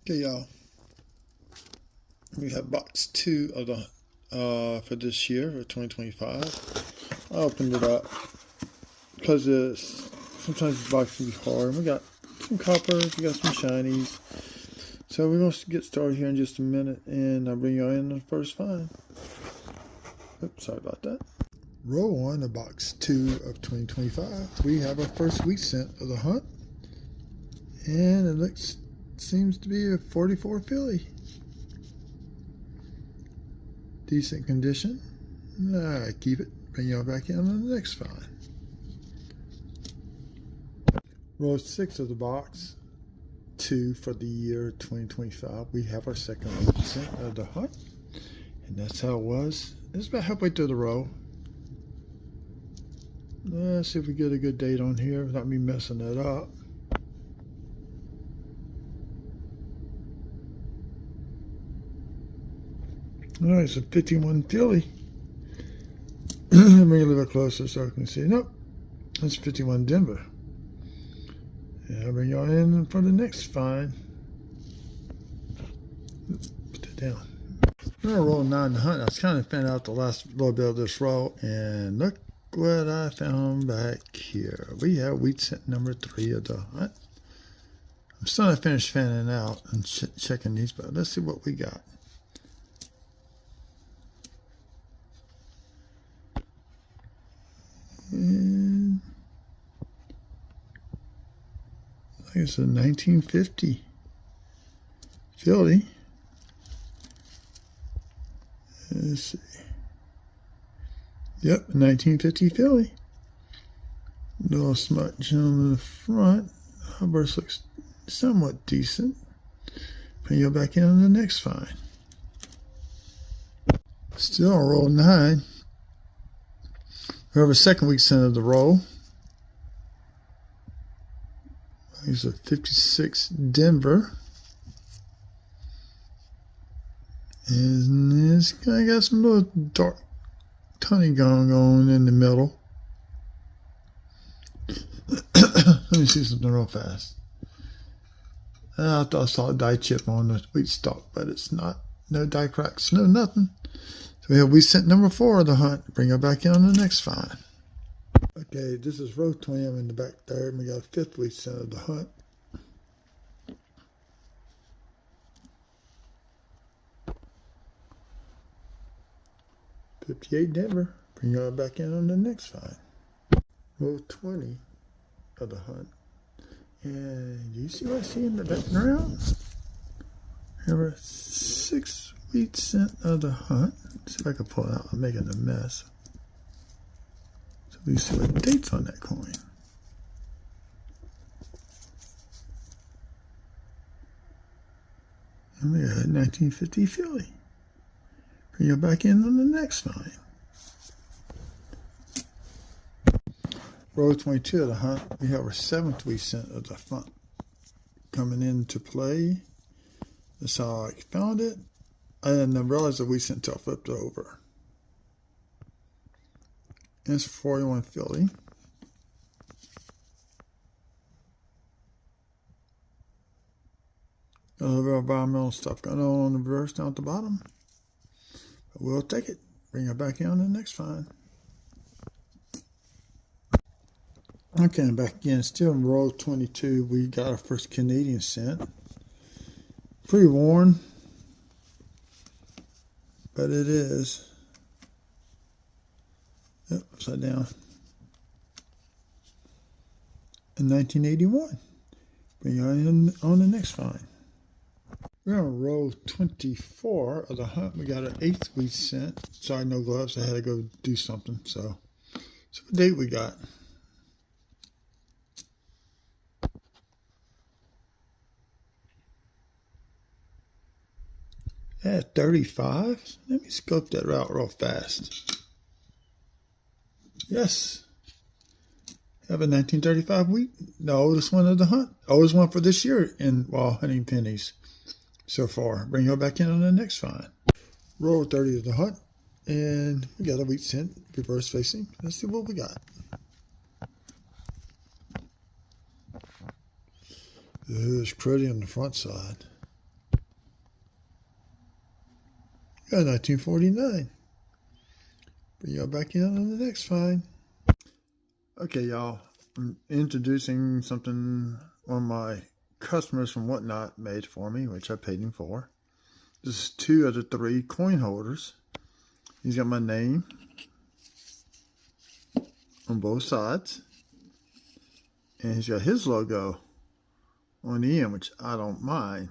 Okay, y'all. We have box 2 of the for this year, for 2025. I opened it up because sometimes the box can be hard. We got some coppers, we got some shinies. So we're going to get started here in just a minute, and I'll bring you in the first find. Oops, sorry about that. Roll 1 of box 2 of 2025. We have our first wheat cent of the hunt, and it seems to be a 44 filly. Decent condition. Keep it. Bring y'all back in on the next find. Roll 6 of the box 2 for the year 2025. We have our second wheat cent of the hunt, and that's how it was. It's about halfway through the row. Let's see if we get a good date on here without me messing that up. All right, it's a 51 filly. Let me get a little closer so I can see. Nope, that's 51 Denver. And I'll bring y'all in for the next find. Put that down. I'm gonna roll 9 to hunt. I was kind of fanning out the last little bit of this row, and look what I found back here. We have wheat cent number 3 of the hunt. I'm still not finished fanning out and checking these, but let's see what we got. And I think it's a 1950 filly. Let's see. Yep, 1950 filly. Little smudge on the front. Her burst looks somewhat decent. Bring you back in on the next find. Still on roll 9. We have a second wheat cent of the roll. He's a 56 Denver. And this guy got some little dark tunny going on in the middle. Let me see something real fast. I thought I saw a die chip on the wheat stalk, but it's not. No die cracks, no nothing. So we have wheat cent number 4 of the hunt. Bring her back in on the next find. Okay, this is row 20. I'm in the back third, and we got a 5th wheat cent of the hunt. '58 Denver. Bring her back in on the next find. Row 20 of the hunt. And do you see what I see in the background? There are 6 wheat cent of the hunt. Let's see if I can pull it out. I'm making a mess. So we see what the date's on that coin. And we got 1950 filly. Bring you back in on the next find. Row 22 of the hunt. We have our 7th wheat cent of the front coming into play. That's how I found it. I didn't realize the wheat cent until I flipped it over. And it's 41 filly. Got a little bit of environmental stuff going on the reverse down at the bottom. But we'll take it. Bring it back in on the next find. Okay, back again. Still in row 22. We got our first Canadian cent. Pretty worn, but it is. Yep, upside down. In 1981. Bring you on the next find. We're on row 24 of the hunt. We got an 8th wheat cent. Sorry, no gloves. I had to go do something. So what date we got? Yeah, 35. Let me scope that out real fast. Yes. Have a 1935 wheat. The oldest one of the hunt. Oldest one for this year in while hunting pennies so far. Bring her back in on the next find. Row 30 of the hunt. And we got a wheat cent reverse facing. Let's see what we got. It's pretty on the front side. Got 1949. Bring y'all back in on the next find. Okay, y'all. I'm introducing something one of my customers from Whatnot made for me, which I paid him for. This is 2 of the 3 coin holders. He's got my name on both sides. And he's got his logo on the end, which I don't mind.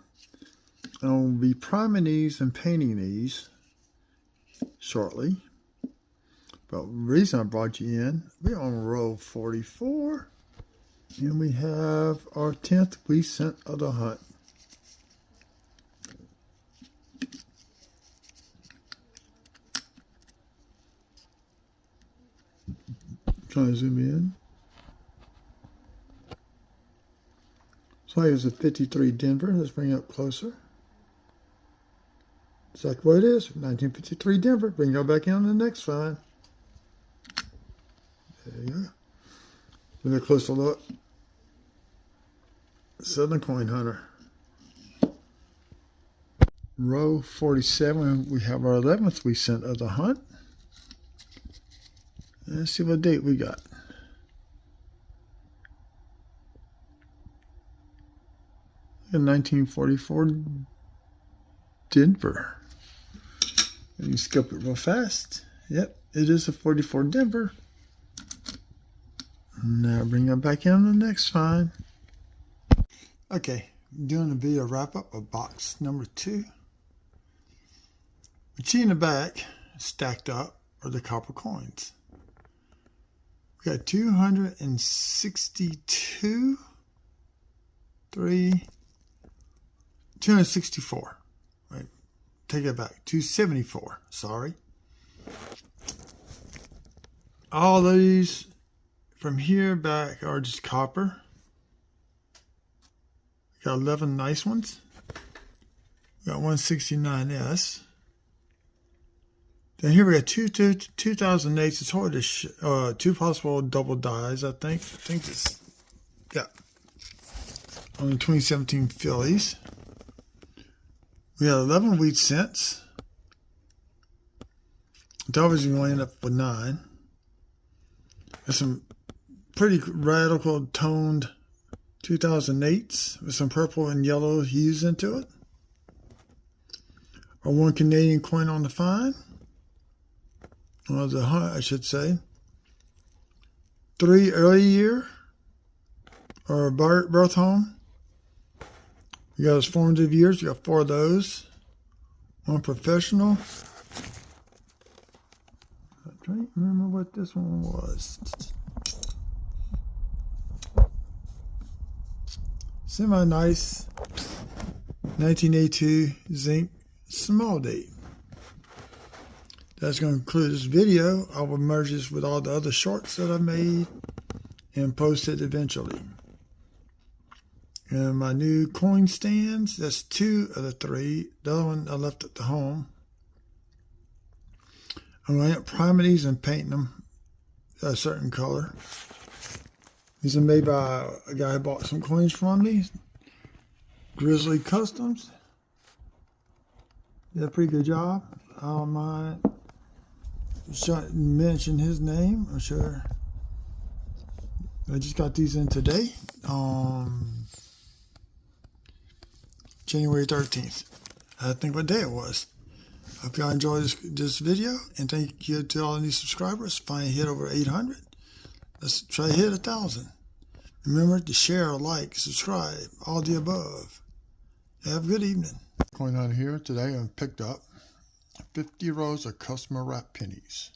I'll be priming these and painting these shortly. But the reason I brought you in, we're on row 44. And we have our 10th wheat cent of the hunt. Trying to zoom in. So here's a 53 Denver. Let's bring it up closer. Exactly what it is. 1953 Denver. Bring y'all back in on the next find. There you go. With a closer look. Southern Coin Hunter. Row 47. We have our 11th wheat cent of the hunt. Let's see what date we got. In 1944 Denver. Let me skip it real fast. Yep, it is a 44 Denver. Now bring it back in on the next find. Okay, I'm doing a video wrap up of box number 2. What you in the back stacked up are the copper coins. We got 262, 264. Right, take it back. 274. Sorry. All these from here back are just copper. We got 11 nice ones. We got 169S. Then here we got 2008s. It's hard to 2 possible double dies. I think this. Yeah. On the 2017 Phillies. We got 11 wheat cents. It's obviously going to end up with 9. There's some pretty radical toned 2008s with some purple and yellow hues into it. Or 1 Canadian coin on the find. Or the hunt, I should say. 3 early year or birth home. You got his formative years. You got 4 of those. 1 professional. I'm trying to remember what this one was. Semi-nice 1982 zinc small date. That's going to conclude this video. I will merge this with all the other shorts that I made and post it eventually. And my new coin stands, that's 2 of the 3. The other one I left at the home. I'm going to prime these and paint them a certain color. These are made by a guy who bought some coins from me. Grizzly Customs. Did a pretty good job. I don't mind mention his name, I'm sure. I just got these in today. January 13th. I think what day it was. Hope y'all enjoyed this video, and thank you to all the new subscribers. Finally hit over 800. Let's try to hit 1,000. Remember to share, like, subscribe, all the above. Have a good evening. Coin out here today, I picked up 50 rows of customer wrap pennies.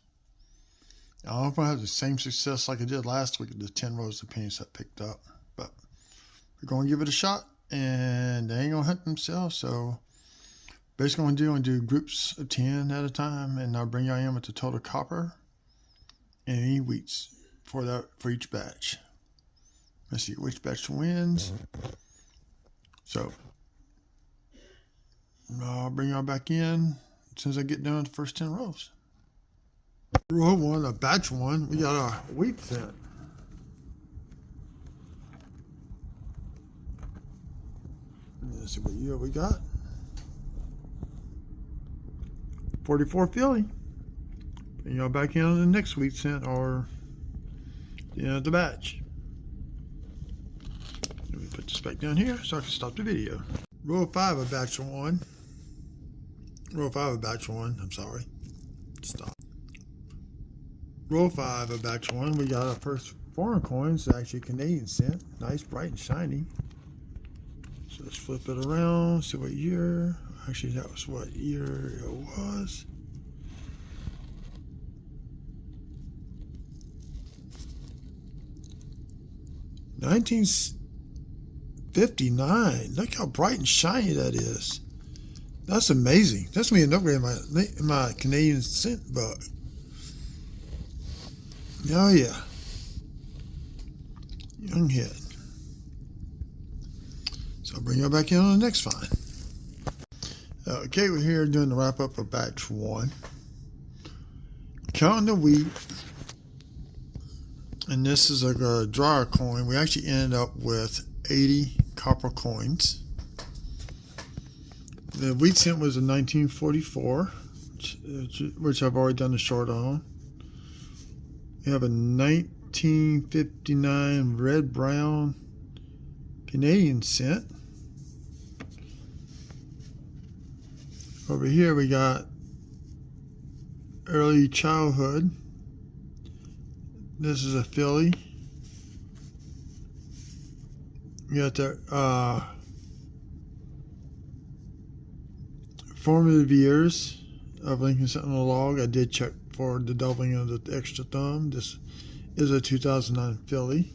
I don't know if I have the same success like I did last week with the 10 rows of pennies I picked up, but we're going to give it a shot, and they ain't going to hunt themselves, so basically what I'm going to do groups of 10 at a time, and I'll bring y'all in with the total copper and any wheats for each batch. Let's see which batch wins. So I'll bring y'all back in as soon as I get done with the first 10 rows. Row 1, a batch 1, we got our wheat cent. Let's see what year we got. 44 Philly. And y'all back in on the next wheat scent or the end of the batch. Let me put this back down here so I can stop the video. Row 5 of batch 1. Row 5 of batch 1, I'm sorry. Stop. Row 5 of batch 1, we got our first foreign coins, actually Canadian cent. Nice, bright and shiny. So let's flip it around, see what year. Actually, that was what year it was. $1959. Look how bright and shiny that is. That's amazing. That's gonna be an upgrade in my Canadian cent book. Oh yeah. Young head. So I'll bring you back in on the next find. Okay, we're here doing the wrap up of batch 1. Counting the wheat. And this is a dryer coin. We actually ended up with 80 copper coins. The wheat cent was in 1944, which I've already done the short on. We have a 1959 red-brown Canadian cent. Over here we got early childhood. This is a Philly. We got the formative years of Lincoln Sentinel log. I did check for the doubling of the extra thumb. This is a 2009 Philly.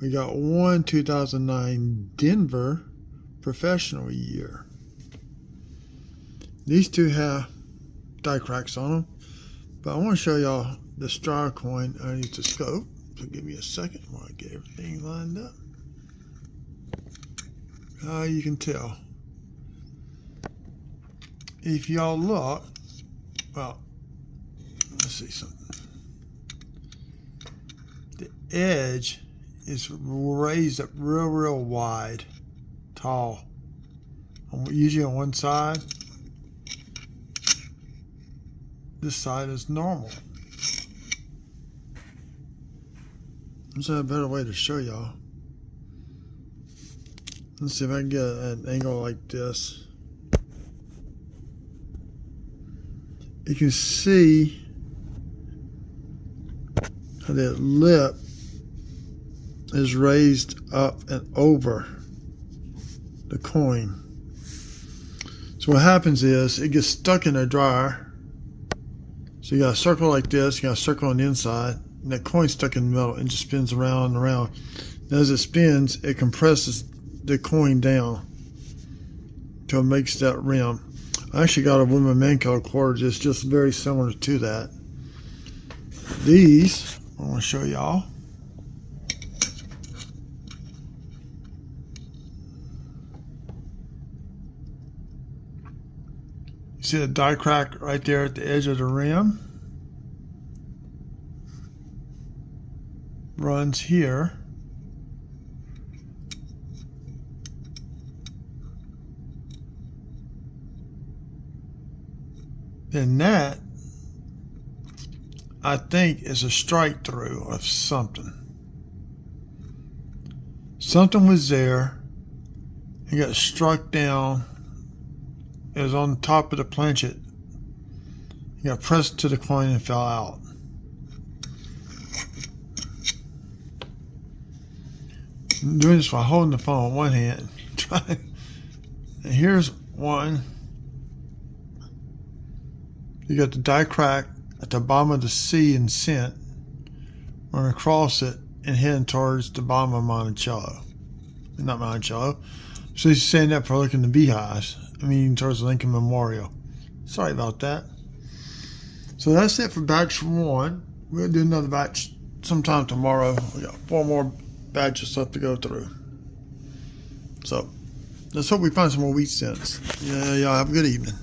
We got one 2009 Denver professional year. These two have die cracks on them, but I want to show y'all the Stryer coin underneath the scope. So give me a second while I get everything lined up. You can tell. If y'all look, well, let's see something. The edge is raised up real wide, tall. Usually on one side. This side is normal. Let's have a better way to show y'all. Let's see if I can get an angle like this. You can see how that lip is raised up and over the coin. So what happens is it gets stuck in the dryer. So you got a circle like this, you got a circle on the inside, and that coin's stuck in the middle and just spins around and around. And as it spins, it compresses the coin down until it makes that rim. I actually got a Woodman Mankel quarter just very similar to that. These, I want to show y'all. You see the die crack right there at the edge of the rim? Runs here. Then that, I think, is a strike through of something. Something was there. It got struck down. It was on top of the planchet. It got pressed to the coin and fell out. I'm doing this while holding the phone in one hand. And here's one. You got the die crack at the bottom of the C in cent, running across it and heading towards the bottom of Monticello. Not Monticello. So he's saying that for looking at the beehives. I mean, towards the Lincoln Memorial. Sorry about that. So that's it for batch 1. We'll do another batch sometime tomorrow. We got 4 more batches left to go through. So let's hope we find some more wheat cents. Yeah, y'all have a good evening.